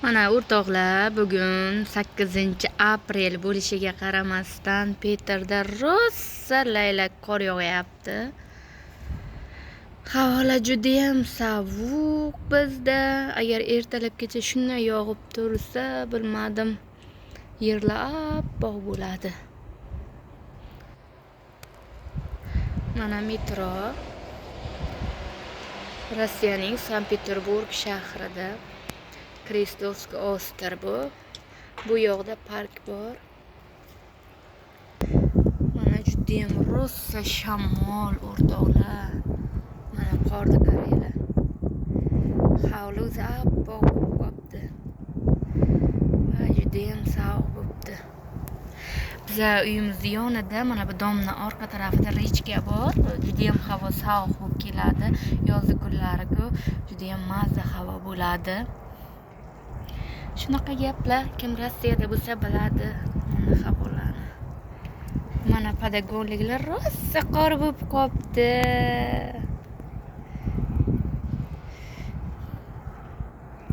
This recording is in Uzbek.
Mana o'rtoqlar, bugun 8-aprel bo'lishiga qaramasdan Peterda rosa laylak qor yog'yapti. Havo judayam sovuq bizda. Agar ertalabgacha shunday yog'ib tursa, bilmadim, yerlar oppoq bo'ladi. Mana metro Rossiyaning Sankt-Peterburg shahrida. Krestlovskiy ostar bu. Bu yoqda park bor. Mana judayam rosa shamol o'rtoqlar. Mana qorni qaranglar. Hovli o'zi oppoq bo'lib qolibdi. Va judayam sovuq bo'libdi. Bizlar uyimizni yonida mana bu domla orqa tarafida rechka bor. Judayam havo sovuq bo'lib keladi. Yoz kunlari-ku judayam mazza havo bo'ladi. Shunaqa gaplar, kim Rossiyada bo'lsa biladi mana havolarni. Mana padagonliklar rosa qor bo'lib qolibdi.